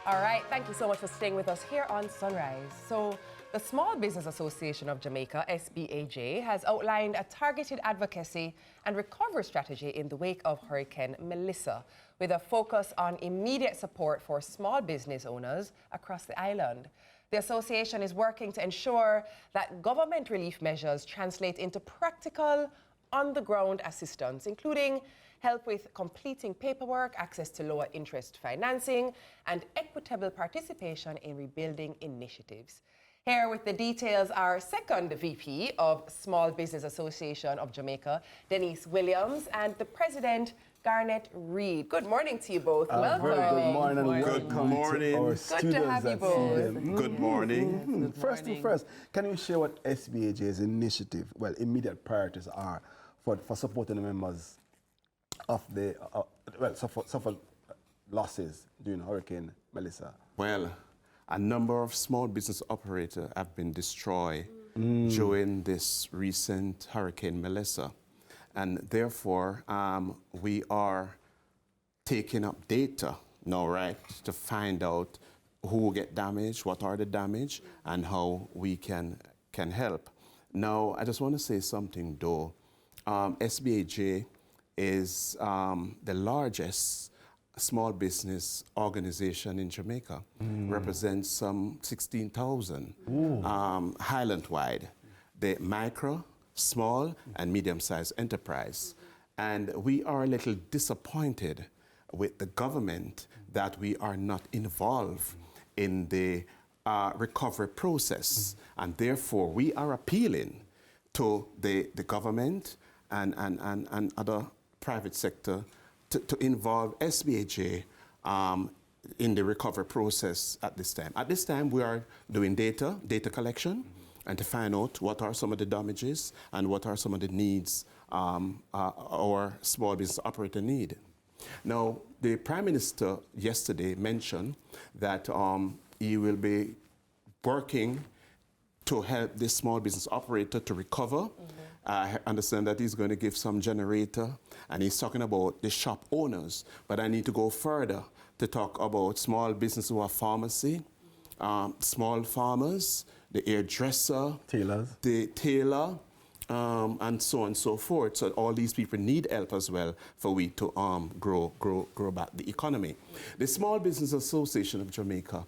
All right, thank you so much for staying with us here on Sunrise. So, the Small Business Association of Jamaica, SBAJ, has outlined a targeted advocacy and recovery strategy in the wake of Hurricane Melissa, with a focus on immediate support for small business owners across the island. The association is working to ensure that government relief measures translate into practical, on-the-ground assistance, including help with completing paperwork, access to lower interest financing, and equitable participation in rebuilding initiatives. Here with the details, our second VP of Small Business Association of Jamaica, Denise Williams, and the President, Garnet Reed. Good morning to you both. Welcome. Very good morning. Good morning. Good to have you both. Good morning. First thing first, can you share what SBAJ's initiative, immediate priorities are for supporting the members of the, suffered losses during Hurricane Melissa? Well, a number of small business operators have been destroyed during this recent Hurricane Melissa. And therefore, we are taking up data now, right, to find out who get damaged, what are the damage, and how we can help. Now, I just want to say something, though. SBAJ is the largest small business organization in Jamaica, represents some 16,000 island-wide. The micro, small, and medium-sized enterprise. And we are a little disappointed with the government that we are not involved in the recovery process. And therefore, we are appealing to the government and other private sector to involve SBAJ in the recovery process at this time. At this time, we are doing data collection, and to find out what are some of the damages and what are some of the needs our small business operator need. Now, the Prime Minister yesterday mentioned that he will be working to help this small business operator to recover. I understand that he's going to give some generator, and he's talking about the shop owners. But I need to go further to talk about small business who have pharmacy, small farmers, the hairdresser, the tailor, and so on and so forth. So all these people need help as well for we to grow back the economy. The Small Business Association of Jamaica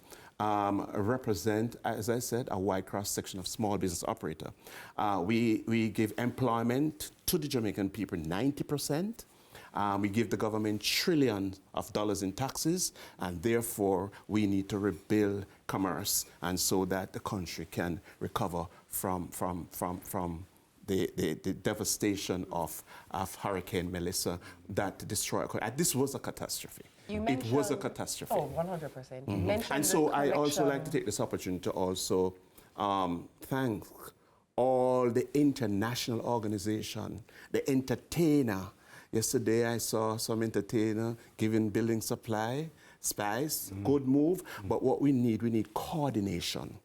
represent, as I said, a wide cross-section of small business operator. We give employment to the Jamaican people 90%. We give the government trillions of dollars in taxes, and therefore we need to rebuild commerce, and so that the country can recover from the devastation of Hurricane Melissa that destroyed. This was a catastrophe. It was a catastrophe. Oh, 100%. You mentioned and so I also like to take this opportunity to also thank all the international organization, the entertainer. Yesterday I saw some entertainer giving building supply, spice, good move. But what we need coordination.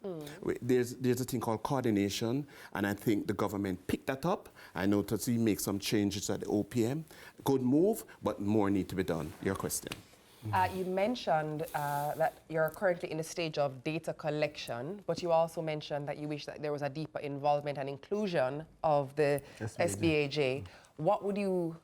There's a thing called coordination, and I think the government picked that up. I know that he make some changes at the OPM. Good move, but more need to be done. Your question. You mentioned that you're currently in the stage of data collection, but you also mentioned that you wish that there was a deeper involvement and inclusion of the SBAJ. What do you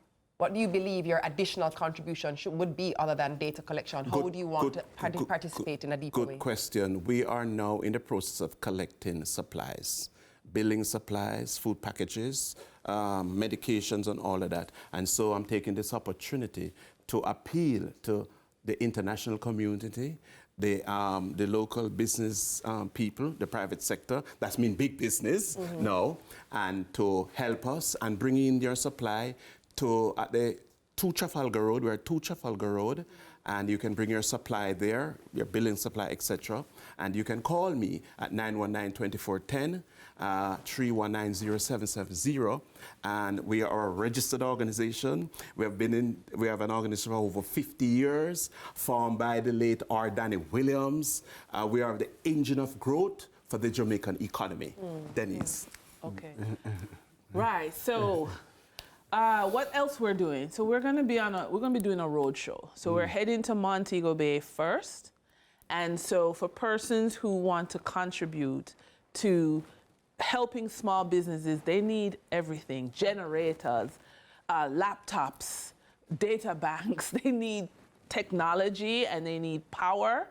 believe your additional contribution would be other than data collection? How would you want to participate in a deeper way? Good question. We are now in the process of collecting supplies, building supplies, food packages, medications, and all of that. And so I'm taking this opportunity to appeal to the international community, the local business people, the private sector, that's mean big business, no, and to help us and bring in your supply to at the 2 Trafalgar Road. We're at 2 Trafalgar Road, and you can bring your supply there, your billing supply, etc. And you can call me at 919-2410, 319-0770. And we are a registered organization. We have an organization for over 50 years, formed by the late R. Danny Williams. We are the engine of growth for the Jamaican economy. Denise. Okay. Right. So. What else we're doing? So we're going to be doing a road show. So we're heading to Montego Bay first, And so for persons who want to contribute to helping small businesses, they need everything: generators, laptops, data banks. They need technology and they need power.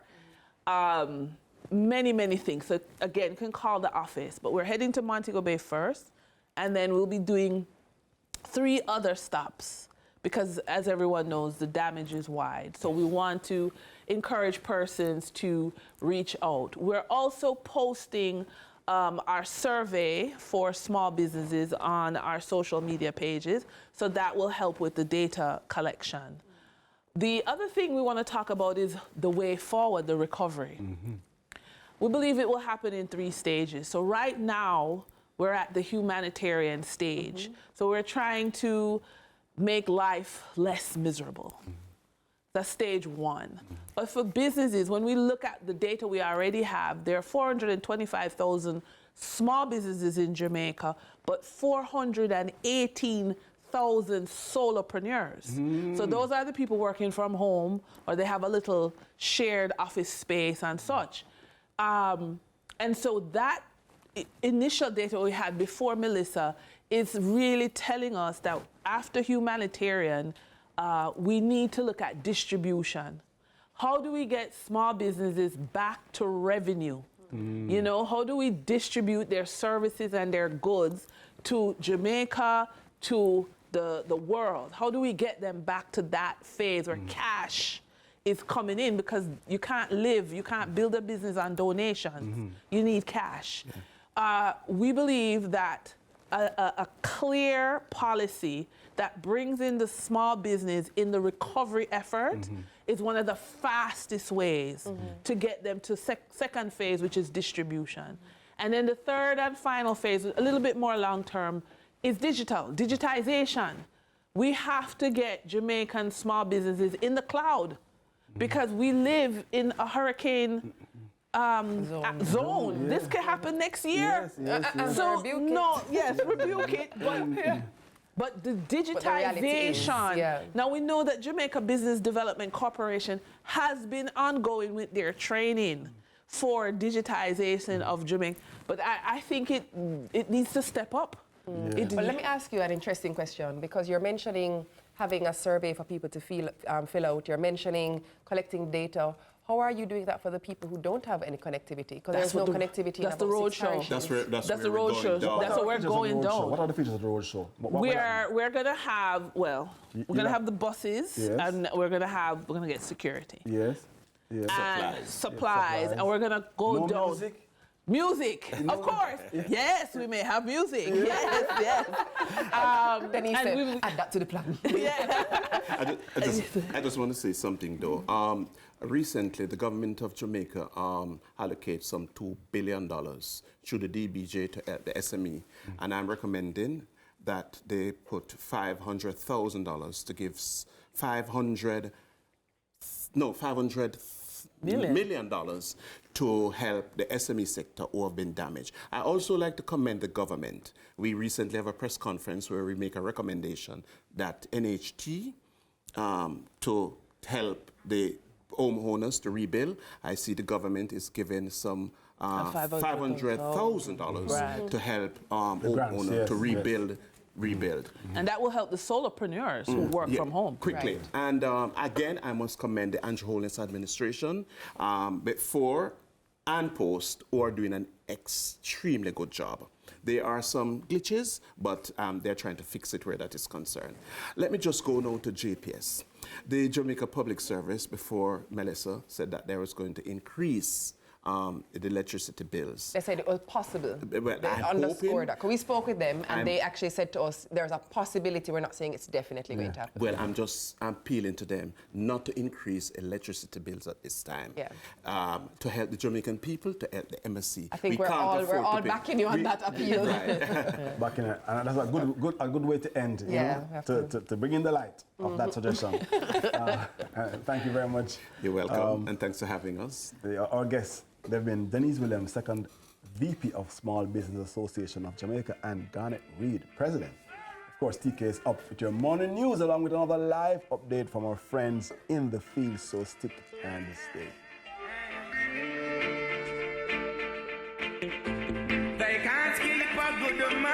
Many, many things. So again, you can call the office, but we're heading to Montego Bay first, and then we'll be doing 3 other stops because, as everyone knows, the damage is wide. So we want to encourage persons to reach out. We're also posting our survey for small businesses on our social media pages, so that will help with the data collection. The other thing we want to talk about is the way forward, the recovery. We believe it will happen in 3 stages. So right now, we're at the humanitarian stage. So we're trying to make life less miserable. That's stage 1. But for businesses, when we look at the data we already have, there are 425,000 small businesses in Jamaica, but 418,000 solopreneurs. So those are the people working from home, or they have a little shared office space and such. And so that initial data we had before Melissa is really telling us that after humanitarian, we need to look at distribution. How do we get small businesses back to revenue? You know, how do we distribute their services and their goods to Jamaica, to the world? How do we get them back to that phase where cash is coming in, because you can't build a business on donations. You need cash. We believe that a clear policy that brings in the small business in the recovery effort is one of the fastest ways to get them to second phase, which is distribution. And then the third and final phase, a little bit more long-term, is digitization. We have to get Jamaican small businesses in the cloud, because we live in a hurricane zone. Yeah. This could happen next year. Yes. So rebuke it. but the reality is, digitization. Now we know that Jamaica Business Development Corporation has been ongoing with their training for digitization of Jamaica, but I think it needs to step up. But let me ask you an interesting question, because you're mentioning having a survey for people to fill out. You're mentioning collecting data. How are you doing that for the people who don't have any connectivity? Because there's no connectivity. That's the road show. That's where the road show. That's where we're going down. What are the features of the road show? We're gonna have we're gonna have the buses, and we're gonna get security. Yes. And supplies, and we're gonna go down. Music, of course. Yes, we may have music. Yes. Then he said, add that to the plan. I just want to say something though. Recently, the government of Jamaica allocated some $2 billion through the DBJ to help the SME, and I'm recommending that they put $500,000 to give $500 million to help the SME sector who have been damaged. I also like to commend the government. We recently have a press conference where we make a recommendation that NHT to help the homeowners to rebuild. I see the government is giving some $500,000 to help homeowners to rebuild. And that will help the solopreneurs who work from home. Quickly. Right. And again, I must commend the Andrew Holness administration before and post, who are doing an extremely good job. There are some glitches, but they're trying to fix it where that is concerned. Let me just go now to JPS. The Jamaica Public Service, before Melissa said that they was going to increase the electricity bills. They said it was possible. Well, they underscored that. We spoke with them, and they actually said to us, there's a possibility. We're not saying it's definitely going to happen. Well, I'm appealing to them not to increase electricity bills at this time. To help the Jamaican people, to help the MSC. I think we're all backing you on that appeal. Backing it, and that's a good way to end. To bring in the light of that suggestion. Thank you very much. You're welcome, and thanks for having us. Our guests. They've been Denise Williams, second VP of Small Business Association of Jamaica, and Garnet Reed, President. Of course, TK is up with your morning news along with another live update from our friends in the field, so stick and stay. the man